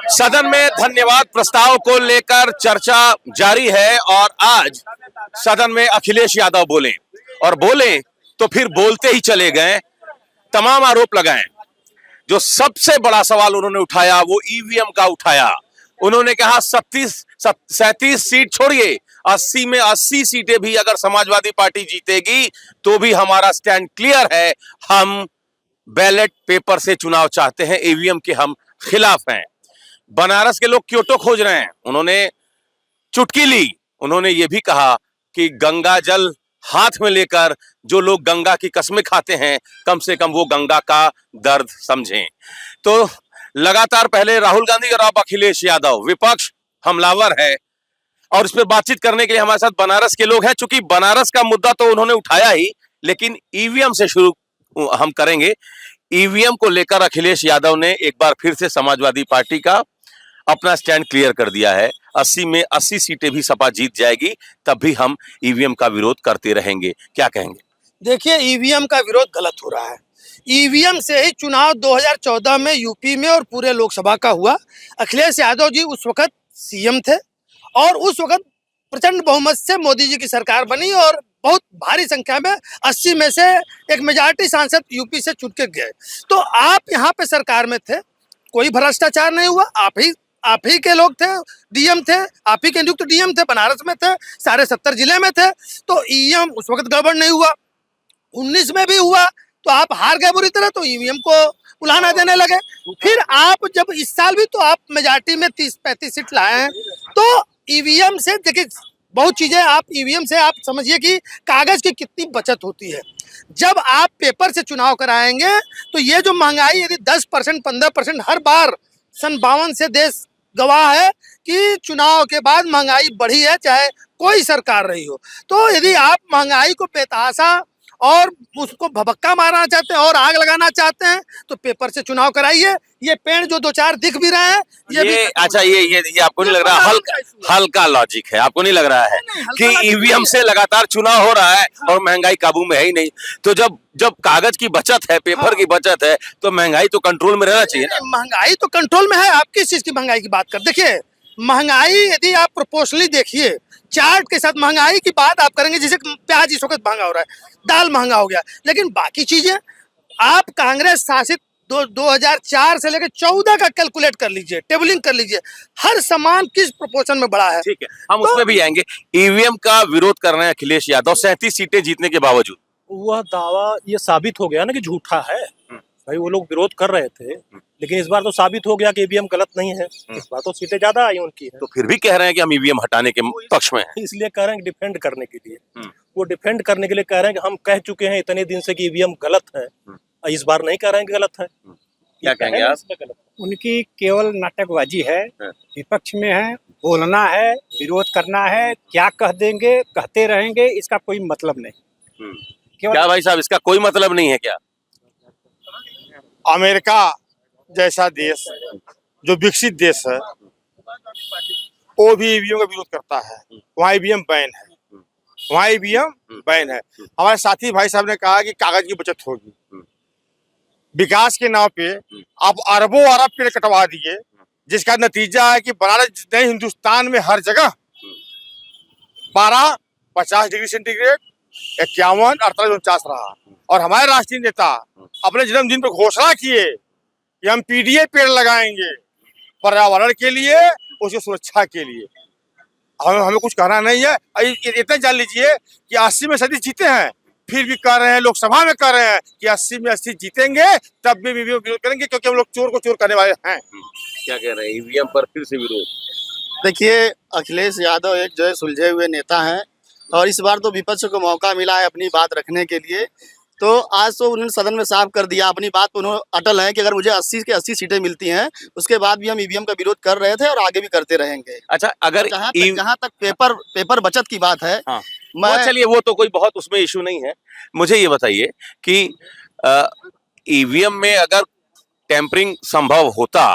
सदन में धन्यवाद प्रस्ताव को लेकर चर्चा जारी है और आज सदन में अखिलेश यादव बोले और बोले तो फिर बोलते ही चले गए, तमाम आरोप लगाए। जो सबसे बड़ा सवाल उन्होंने उठाया वो ईवीएम का उठाया। उन्होंने कहा 37 सीट छोड़िए, 80 में 80 सीटें भी अगर समाजवादी पार्टी जीतेगी तो भी हमारा स्टैंड क्लियर है, हम बैलेट पेपर से चुनाव चाहते हैं, ईवीएम के हम खिलाफ हैं। बनारस के लोग क्योटो खोज रहे हैं, उन्होंने चुटकी ली। उन्होंने ये भी कहा कि गंगा जल हाथ में लेकर जो लोग गंगा की कसमें खाते हैं, कम से कम वो गंगा का दर्द समझें। तो लगातार पहले राहुल गांधी और अब अखिलेश यादव, विपक्ष हमलावर है और इस पर बातचीत करने के लिए हमारे साथ बनारस के लोग हैं। चूंकि बनारस का मुद्दा तो उन्होंने उठाया ही, लेकिन ईवीएम से शुरू हम करेंगे। ईवीएम को लेकर अखिलेश यादव ने एक बार फिर से समाजवादी पार्टी का अपना स्टैंड क्लियर कर दिया है। 80 में 80 सीटें भी सपा जीत जाएगी तब भी हम ईवीएम का विरोध करते रहेंगे। क्या कहेंगे? देखिए, ईवीएम का विरोध गलत हो रहा है। ईवीएम से ही चुनाव 2014 में यूपी में और पूरे लोकसभा का हुआ। अखिलेश यादव जी उस वक्त सीएम थे और उस वक्त प्रचंड बहुमत से मोदी जी की सरकार बनी और बहुत भारी संख्या में 80 में से एक मेजॉरिटी सांसद यूपी से चुन के गए। तो आप यहाँ पे सरकार में थे, कोई भ्रष्टाचार नहीं हुआ, आप ही के लोग थे, डीएम थे, आप ही के नियुक्त डीएम थे, बनारस में थे, सारे 70 जिले में थे। तो ईवीएम उस वक्त गड़बड़ नहीं हुआ। 19 में भी हुआ तो आप हार गए बुरी तरह, तो ईवीएम को उलाहना देने लगे। फिर आप जब इस साल भी तो आप मेजॉरिटी में 30-35 सीट लाए हैं। तो ईवीएम से देखिए बहुत चीजें, आप ईवीएम से आप समझिए कि कागज की कितनी बचत होती है। जब आप पेपर से चुनाव कराएंगे तो ये जो महंगाई यदि 10% 15% हर बार सन 52 से देश गवाह है कि चुनाव के बाद महंगाई बढ़ी है, चाहे कोई सरकार रही हो। तो यदि आप महंगाई को बेतहाशा और उसको भभक्का मारना चाहते हैं और आग लगाना चाहते हैं तो पेपर से चुनाव कराइए। ये पेड़ जो 2-4 दिख भी रहे हैं ये भी अच्छा, ये आपको नहीं लग रहा हल्का लॉजिक है? आपको नहीं लग रहा है कि ईवीएम से लगातार चुनाव हो रहा है और महंगाई काबू में है ही नहीं? तो जब कागज की बचत है, पेपर की बचत है, तो महंगाई तो कंट्रोल में रहना चाहिए ना? महंगाई तो कंट्रोल में है। आप किस चीज की महंगाई की बात कर? देखिए, महंगाई यदि आप प्रोपोर्शनली देखिए, चार्ट के साथ महंगाई की बात आप करेंगे, जैसे प्याज इस वक्त महंगा हो रहा है, दाल महंगा हो गया, लेकिन बाकी चीजें आप कांग्रेस शासित 2004 से लेकर 14 का कैलकुलेट कर लीजिए, टेबलिंग कर लीजिए, हर सामान किस प्रोपोर्शन में बढ़ा है। ठीक है, हम उसमें भी आएंगे। ईवीएम का विरोध कर रहे हैं अखिलेश यादव 37 सीटें जीतने के बावजूद। वह दावा ये साबित हो गया ना कि झूठा है। भाई वो लोग विरोध कर रहे थे, लेकिन इस बार तो साबित हो गया कि ईवीएम गलत नहीं है। इस बार तो सीटें ज्यादा आई उनकी है। तो फिर भी कह रहे हैं कि हम ईवीएम हटाने के पक्ष में हैं। इसलिए कह रहे हैं डिफेंड करने के लिए। वो डिफेंड करने के लिए कह रहे हैं कि हम कह चुके हैं इतने दिन से कि ईवीएम गलत है, इस बार नहीं कह रहे हैं कि गलत है। क्या कहेंगे आप? उनकी केवल नाटकबाजी है, विपक्ष में है, बोलना है, विरोध करना है, क्या कह देंगे, कहते रहेंगे, इसका कोई मतलब नहीं। क्या भाई साहब, इसका कोई मतलब नहीं है क्या? अमेरिका जैसा देश जो विकसित देश है वो भी ईवीएम का विरोध करता है। वहाँ ईवीएम बैन है, वहाँ ईवीएम बैन है। हमारे साथी भाई साहब ने कहा कि कागज की बचत होगी। विकास के नाम पे आप अरबों अरब पेड़ कटवा दिए, जिसका नतीजा है कि बनारस नए हिंदुस्तान में हर जगह 12, 50 डिग्री सेंटीग्रेड, 51, 48, 49 रहा। और हमारे राष्ट्रीय नेता अपने जन्मदिन पर घोषणा किए कि हम पीडीए पेड़ लगाएंगे पर्यावरण के लिए, उसकी सुरक्षा के लिए। हमें कुछ कहना नहीं है। इतना जान लीजिए कि 80 में 80 जीते हैं, फिर भी कह रहे हैं, लोकसभा में कह रहे हैं कि 80 में 80 जीतेंगे तब भी विरोध करेंगे, क्योंकि हम लोग चोर को चोर करने वाले हैं। क्या कह रहे हैं? ईवीएम पर फिर से विरोध। देखिए, अखिलेश यादव एक जो है सुलझे हुए नेता हैं और इस बार तो विपक्ष को मौका मिला है अपनी बात रखने के लिए। तो आज तो उन्होंने सदन में साफ कर दिया, अपनी बात पर उन्होंने अटल है कि अगर मुझे 80 के 80 सीटें मिलती हैं, उसके बाद भी हम ईवीएम का विरोध कर रहे थे और आगे भी करते रहेंगे। अच्छा, अगर जहाँ तक पेपर बचत की बात है, हाँ, चलिए वो तो कोई बहुत उसमें इशू नहीं है। मुझे ये बताइए कि ईवीएम में अगर टेम्परिंग संभव होता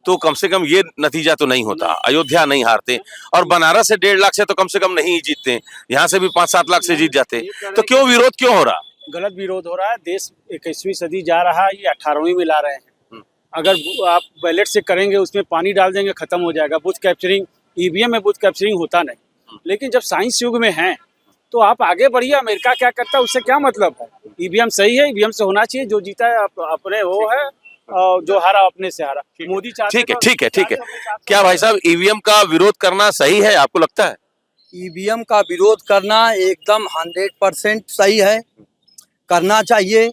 तो कम से कम ये नतीजा तो नहीं होता, अयोध्या नहीं हारते और बनारस से 1.5 लाख से तो कम से कम नहीं जीतते, यहाँ से भी 5-7 लाख से जीत जाते। तो क्यों विरोध क्यों हो रहा? गलत विरोध हो रहा है। देश 21वीं सदी जा रहा है, ये 18वीं में ला रहे हैं। अगर आप बैलेट से करेंगे उसमें पानी डाल देंगे खत्म हो जाएगा। बूथ कैप्चरिंग ईवीएम में बूथ कैप्चरिंग होता नहीं। लेकिन जब साइंस युग में हैं तो आप आगे बढ़िए। अमेरिका क्या करता है उससे क्या मतलब है। ईवीएम सही है, ईवीएम से होना चाहिए। जो जीता है अपने वो है और जो हारा अपने से हारा। मोदी चाहते ठीक है, ठीक है, ठीक है। क्या भाई साहब ईवीएम का विरोध करना सही है, आपको लगता है? ईवीएम का विरोध करना एकदम 100% सही है, करना चाहिए।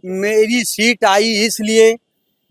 मेरी सीट आई इसलिए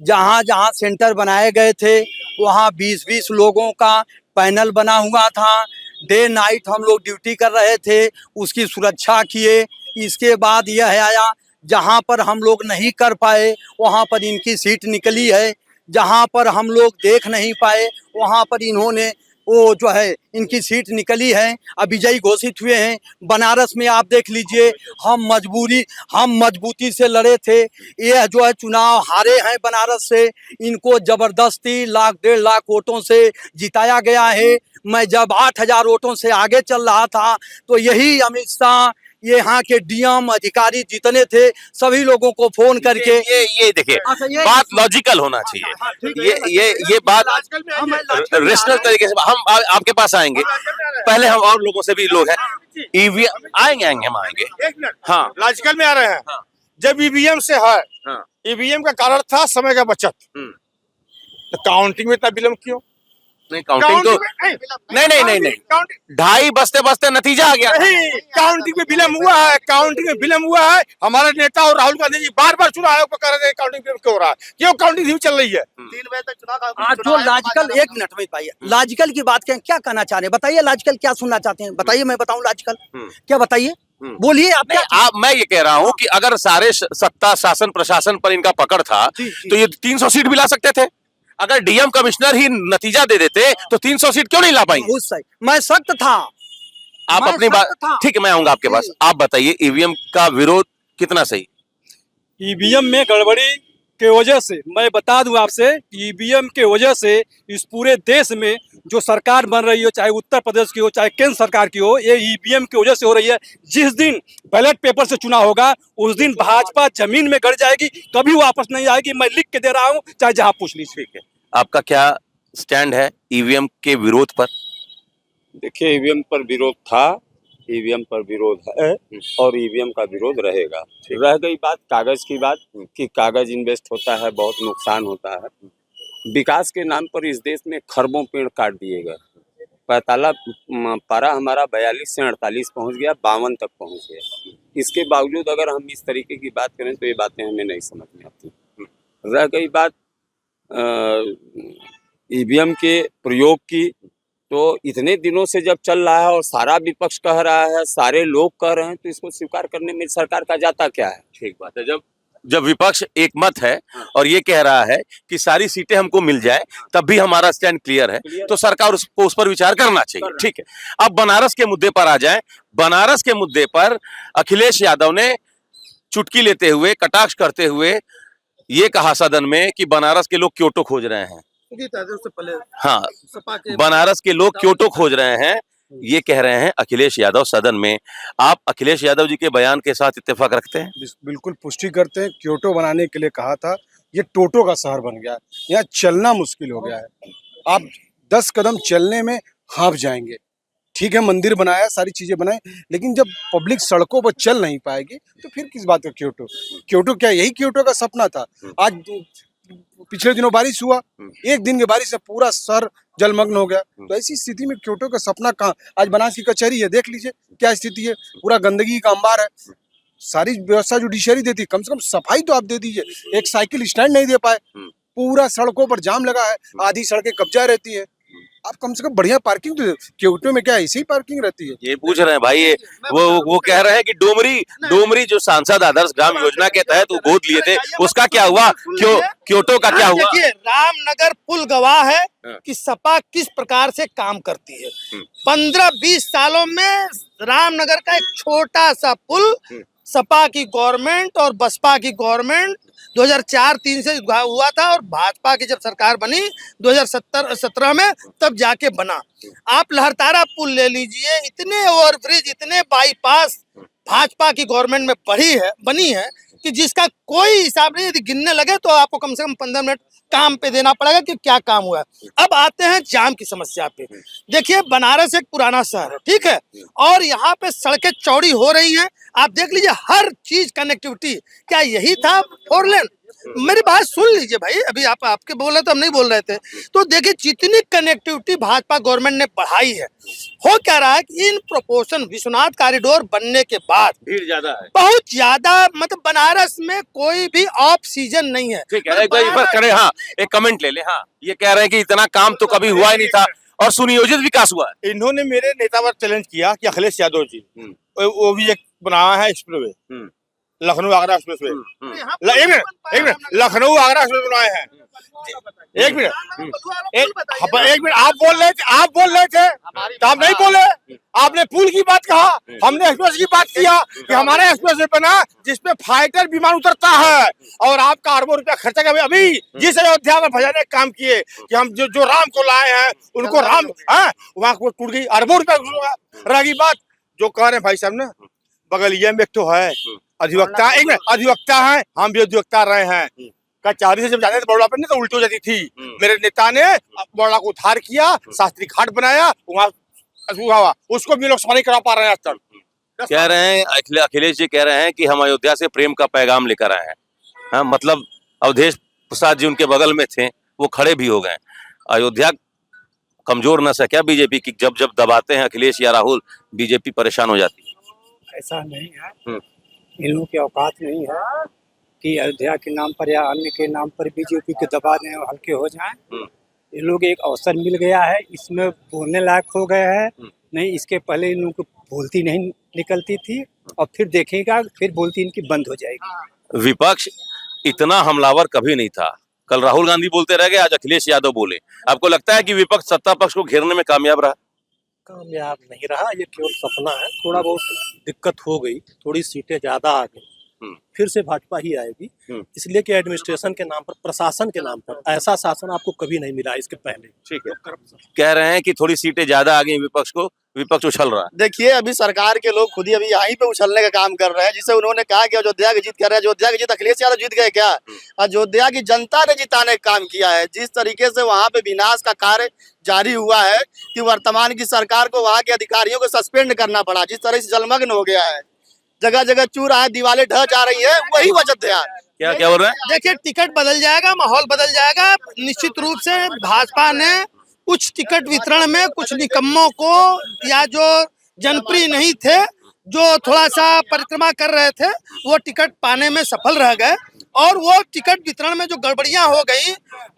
जहाँ जहाँ सेंटर बनाए गए थे वहाँ 20-20 लोगों का पैनल बना हुआ था। डे नाइट हम लोग ड्यूटी कर रहे थे, उसकी सुरक्षा किए। इसके बाद यह आया जहाँ पर हम लोग नहीं कर पाए वहाँ पर इनकी सीट निकली है। जहाँ पर हम लोग देख नहीं पाए वहाँ पर इन्होंने वो जो है इनकी सीट निकली है। अब विजयी घोषित हुए हैं। बनारस में आप देख लीजिए, हम मजबूती से लड़े थे। ये जो है चुनाव हारे हैं बनारस से। इनको जबरदस्ती 1,00,000-1.5 वोटों से जिताया गया है। मैं जब 8,000 वोटों से आगे चल रहा था तो यही अमित शाह, ये यहाँ के डीएम अधिकारी जितने थे सभी लोगों को फोन करके ये देखिए, बात लॉजिकल होना चाहिए। ये बात रेशनल तरीके से हम आपके पास आएंगे। पहले हम और लोगों से भी लोग हैं ईवीएम आएंगे हम आएंगे। एक मिनट, हाँ, लॉजिकल में आ रहे हैं। हाँ। जब ईवीएम से है, हाँ। ईवीएम का कारण था समय का बचत। तो काउंटिंग में इतना विलम्ब क्यों? नहीं काउंटिंग तो नहीं 2:30 बजते नतीजा आ गया। नहीं, काउंटिंग में विलम्ब हुआ है। काउंटिंग में विलम्ब हुआ है। हमारे नेता और राहुल गांधी जी बार-बार चुनाव आयोग को कह रहे थे काउंटिंग विलम्ब क्यों हो रहा है, क्यों काउंटिंग नहीं चल रही है। 3 बजे तक चुनाव आज जो लॉजिकल, एक मिनट में पाइए, लॉजिकल की बात क्या कहना चाह रहे हैं? बताइए लॉजिकल क्या सुनना चाहते हैं, बताइए। मैं बताऊं लॉजिकल क्या? बताइए, बोलिए आप। मैं ये कह रहा हूँ कि अगर सारे सत्ता शासन प्रशासन पर इनका पकड़ था तो ये 300 सीट भी ला सकते थे। अगर डीएम कमिश्नर ही नतीजा दे देते तो 300 सीट क्यों नहीं ला पाएंगे? बहुत सही, मैं सख्त था। आप मैं अपनी बात, सख्त था। ठीक है, मैं आऊंगा आपके पास। आप बताइए ईवीएम का विरोध कितना सही? ईवीएम में गड़बड़ी के वजह से मैं बता दूं आपसे, ईवीएम के वजह से इस पूरे देश में जो सरकार बन रही हो, चाहे उत्तर प्रदेश की हो चाहे केंद्र सरकार की हो, ये ईवीएम की वजह से हो रही है। जिस दिन बैलेट पेपर से चुनाव होगा उस दिन भाजपा जमीन में गड़ जाएगी, कभी वापस नहीं आएगी। मैं लिख के दे रहा हूं, चाहे जहां पूछ लीजिए। ठीक है, आपका क्या स्टैंड है ईवीएम के विरोध पर? देखिए, ईवीएम पर विरोध था, ईवीएम पर विरोध है और ईवीएम का विरोध रहेगा। रह गई बात कागज की बात कि कागज इन्वेस्ट होता है, बहुत नुकसान होता है। विकास के नाम पर इस देश में खरबों पेड़ काट दिए गए। पारा हमारा 42 से 48 पहुंच गया, 52 तक पहुंच गया। इसके बावजूद अगर हम इस तरीके की बात करें तो ये बातें हमें नहीं समझ में आती। रह गई बात ईवीएम के प्रयोग की, तो इतने दिनों से जब चल रहा है और सारा विपक्ष कह रहा है, सारे लोग कह रहे हैं, तो इसको स्वीकार करने में सरकार का जाता क्या है? ठीक बात है। जब विपक्ष एक मत है और ये कह रहा है कि सारी सीटें हमको मिल जाए तब भी हमारा स्टैंड क्लियर है, तो सरकार उस पर विचार करना चाहिए। ठीक है, अब बनारस के मुद्दे पर आ जाएं। बनारस के मुद्दे पर अखिलेश यादव ने चुटकी लेते हुए, कटाक्ष करते हुए ये कहा सदन में कि बनारस के लोग क्योटो खोज रहे हैं। हाँ, बनारस के लोग क्योटो खोज रहे हैं, ये कह रहे हैं अखिलेश यादव सदन में। आप अखिलेश यादव जी के बयान के साथ इत्तेफाक रखते हैं? बिल्कुल पुष्टि करते हैं। क्योटो बनाने के लिए कहा था, ये टोटो का शहर बन गया है। यहाँ चलना मुश्किल हो गया है। आप 10 कदम चलने में हाँफ जाएंगे। ठीक है, मंदिर बनाया, सारी चीजें बनाए, लेकिन जब पब्लिक सड़कों पर चल नहीं पाएगी तो फिर किस बात का क्योटो? क्योटो क्या यही क्योटो का सपना था? आज पिछले दिनों बारिश हुआ, एक दिन की बारिश से पूरा शहर जलमग्न हो गया। तो ऐसी स्थिति में क्योटो का सपना कहाँ? आज बनारस की कचहरी है, देख लीजिए क्या स्थिति है। पूरा गंदगी का अंबार है। सारी व्यवस्था जुडिशरी देती, कम से कम सफाई तो आप दे दीजिए। एक साइकिल स्टैंड नहीं दे पाए, पूरा सड़कों पर जाम लगा है, आधी सड़कें कब्जा रहती है। आप कम से कम बढ़िया पार्किंग तो, क्योटो में क्या ऐसी ही पार्किंग रहती है? ये पूछ रहे हैं भाई, ये वो कह रहे हैं कि डोमरी जो सांसद आदर्श ग्राम योजना के तहत वो गोद लिए थे, उसका क्या हुआ? क्योटो का क्या हुआ? देखिए, रामनगर पुल गवाह है कि सपा किस प्रकार से काम करती है। 15-20 सालों में रामनगर का एक छोटा सा पुल सपा की गवर्नमेंट और बसपा की गवर्नमेंट 2004-03 से हुआ था, और भाजपा की जब सरकार बनी 2017 में तब जाके बना। आप लहरतारा पुल ले लीजिए, इतने ओवरब्रिज, इतने बाईपास भाजपा की गवर्नमेंट में बनी है कि जिसका कोई हिसाब नहीं। यदि गिनने लगे तो आपको कम से कम 15 मिनट काम पे देना पड़ेगा कि क्या काम हुआ है। अब आते हैं जाम की समस्या पे। देखिए, बनारस एक पुराना शहर है, ठीक है, और यहाँ पे सड़कें चौड़ी हो रही हैं। आप देख लीजिए, हर चीज कनेक्टिविटी, क्या यही था 4 लेन? मेरी बात सुन लीजिए भाई, अभी आपके बोल रहे थे, हम नहीं बोल रहे थे। तो देखिए, जितनी कनेक्टिविटी भाजपा गवर्नमेंट ने बढ़ाई है, हो क्या रहा है कि इन प्रोपोर्शन विश्वनाथ कॉरिडोर बनने के बाद भीड़ ज्यादा है। बहुत ज्यादा, मतलब बनारस में कोई भी ऑफ सीजन नहीं है। ठीक है, एक बार इस पर करें, हाँ एक कमेंट ले ले। हाँ, ये कह रहे हैं कि इतना काम तो कभी हुआ ही नहीं था और सुनियोजित विकास हुआ है। इन्होंने मेरे नेता पर चैलेंज किया कि अखिलेश यादव जी, वो भी एक बनाया है एक्सप्रेसवे, लखनऊ आगरा एक्सप्रेसवे। एक मिनट, लखनऊ आगरा एक्सप्रेस बनाए हैं। एक मिनट, आप बोल रहे थे तो आप नहीं बोले। आपने पुल की बात कहा, हमने एक्सप्रेस की बात किया कि हमारा एक्सप्रेस वे बना जिसपे फाइटर विमान उतरता है, और आपका अरबों रुपया खर्चा कर अभी जिस अयोध्या में भैया ने काम किए कि हम जो राम को लाए हैं उनको राम, वहां को टूट गई, अरबों रुपया रह गई बात। जो कह रहे हैं भाई साहब ने, बगलिया में एक तो है अधिवक्ता, एक मिनट, अधिवक्ता है, हम भी अधिवक्ता रहे हैं। कचहरी से जब जाते थे बड़ौदा पर, नहीं तो उल्टी हो जाती थी। मेरे नेता ने बड़ौदा को उद्धार किया, शास्त्री घाट बनाया, वहाँ उसको भी लोग सफाई करा पा रहे हैं आज तक। कह रहे हैं अखिलेश जी कह रहे हैं कि हम अयोध्या से प्रेम का पैगाम लेकर आए हैं। हाँ, मतलब अवधेश प्रसाद जी उनके बगल में थे, वो खड़े भी हो गए। अयोध्या कमजोर न सके बीजेपी की, जब जब दबाते हैं अखिलेश या राहुल, बीजेपी परेशान हो जाती है। ऐसा नहीं है, इन लोगों की औकात नहीं है कि अयोध्या के नाम पर या अन्य के नाम पर बीजेपी के दबा दें और हल्के हो जाएं। ये लोग एक अवसर मिल गया है, इसमें बोलने लायक हो गए हैं। नहीं, इसके पहले इन लोगों को बोलती नहीं निकलती थी, और फिर देखेगा, फिर बोलती इनकी बंद हो जाएगी। विपक्ष इतना हमलावर कभी नहीं था। कल राहुल गांधी बोलते रह गए, आज अखिलेश यादव बोले। आपको लगता है कि विपक्ष सत्ता पक्ष को घेरने में कामयाब रहा? कामयाब नहीं रहा, ये केवल सपना है। थोड़ा बहुत दिक्कत हो गई, थोड़ी सीटें ज्यादा आ गई, फिर से भाजपा ही आएगी। इसलिए कि एडमिनिस्ट्रेशन के नाम पर, प्रशासन के नाम पर ऐसा शासन आपको कभी नहीं मिला इसके पहले। ठीक है, कह रहे हैं कि थोड़ी सीटें ज्यादा आ गई विपक्ष को, विपक्ष उछल रहा है। देखिए, अभी सरकार के लोग खुद ही अभी यहीं पे उछलने का काम कर रहे हैं। जिसे उन्होंने कहा कि अयोध्या की जीत कर रहे हैं, अयोध्या की जीत अखिलेश यादव जीत गए क्या? अयोध्या की जनता ने जिताने का काम किया है। जिस तरीके से वहां पे विनाश का कार्य जारी हुआ है कि वर्तमान की सरकार को वहां के अधिकारियों को सस्पेंड करना पड़ा, जिस तरह से जलमग्न हो गया है, जगह जगह चूर है, दीवारें ढह जा रही है, वही वजह है। क्या बोल रहे हैं? देखिए, टिकट बदल जाएगा, माहौल बदल जाएगा। निश्चित रूप से भाजपा ने कुछ टिकट वितरण में कुछ निकम्मों को, या जो जनप्रिय नहीं थे, जो थोड़ा सा परिक्रमा कर रहे थे, वो टिकट पाने में सफल रह गए। और वो टिकट वितरण में जो गड़बड़ियां हो गई,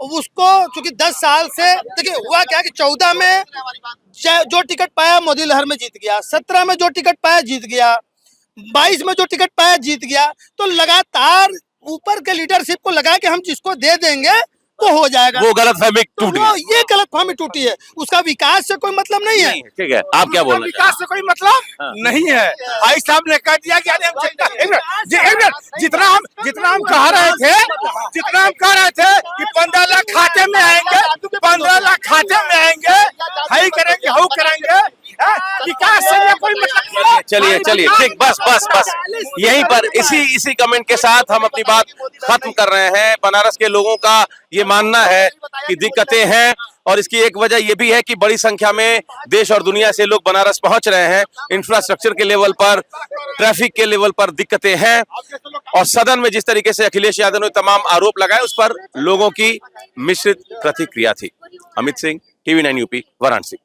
उसको चूंकि 10 साल से, देखिए हुआ क्या कि 14 में जो टिकट पाया मोदी लहर में जीत गया, 17 में जो टिकट पाया जीत गया, 22 में जो टिकट पाया जीत गया। तो लगातार ऊपर के लीडरशिप को लगा कि हम जिसको दे देंगे वो हो जाएगा। वो गलतफहमी टूट गई। ये गलतफहमी टूटी है, उसका विकास से कोई मतलब नहीं है। ठीक है, आप क्या बोल रहे हैं? विकास से कोई मतलब नहीं है। भाई साहब ने कह दिया कि जितना हम कह रहे थे कि 15 लाख खाते में आएंगे, 15 लाख खाते में आएंगे, हाई करेंगे, हाउ करेंगे, विकास से कोई मतलब। चलिए ठीक, बस यहीं पर इसी कमेंट के साथ हम अपनी बात खत्म कर रहे हैं। बनारस के लोगों का ये मानना है कि दिक्कतें हैं, और इसकी एक वजह यह भी है कि बड़ी संख्या में देश और दुनिया से लोग बनारस पहुंच रहे हैं। इंफ्रास्ट्रक्चर के लेवल पर, ट्रैफिक के लेवल पर दिक्कतें हैं, और सदन में जिस तरीके से अखिलेश यादव ने तमाम आरोप लगाए, उस पर लोगों की मिश्रित प्रतिक्रिया थी। Amit Singh, TV9 UP, Varanasi.